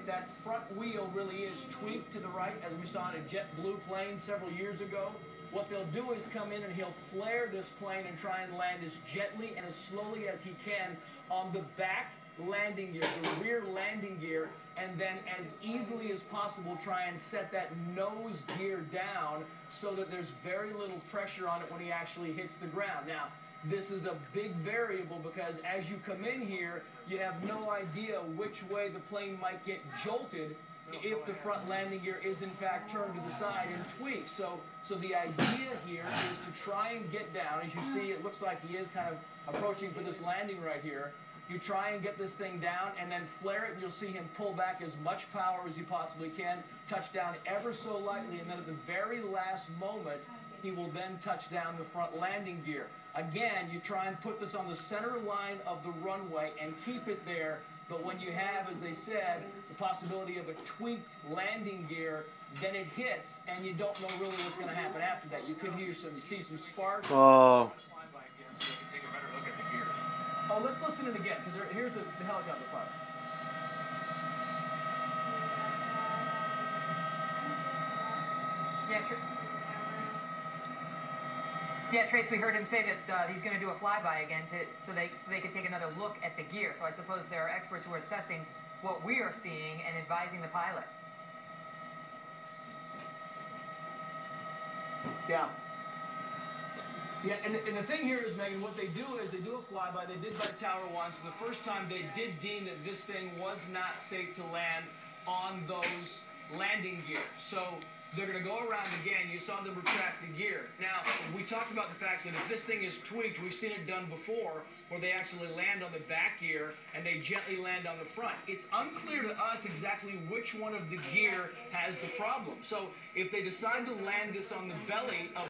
that front wheel really is tweaked to the right, as we saw in a JetBlue plane several years ago. What they'll do is come in and he'll flare this plane and try and land as gently and as slowly as he can on the back landing gear, the rear landing gear, and then as easily as possible try and set that nose gear down so that there's very little pressure on it when he actually hits the ground. Now, this is a big variable because as you come in here, you have no idea which way the plane might get jolted if the front landing gear is in fact turned to the side and tweaked. So the idea here is to try and get down. As you see, it looks like he is kind of approaching for this landing right here. You try and get this thing down and then flare it, and you'll see him pull back as much power as he possibly can, touch down ever so lightly, and then at the very last moment, he will then touch down the front landing gear. Again, you try and put this on the center line of the runway and keep it there, but when you have, as they said, the possibility of a tweaked landing gear, then it hits, and you don't know really what's going to happen after that. You could see some sparks. Oh. Oh, let's listen to it again, because here's the helicopter part. Yeah, Trace, we heard him say that he's going to do a flyby again so they could take another look at the gear. So I suppose there are experts who are assessing what we are seeing and advising the pilot. Yeah. Yeah, and the thing here is, Megan, what they do is they do a flyby. They did by Tower 1, so the first time they did deem that this thing was not safe to land on those landing gear. So they're going to go around again. You saw them retract the gear. Now, we talked about the fact that if this thing is tweaked, we've seen it done before, where they actually land on the back gear and they gently land on the front. It's unclear to us exactly which one of the gear has the problem. So if they decide to land this on the belly of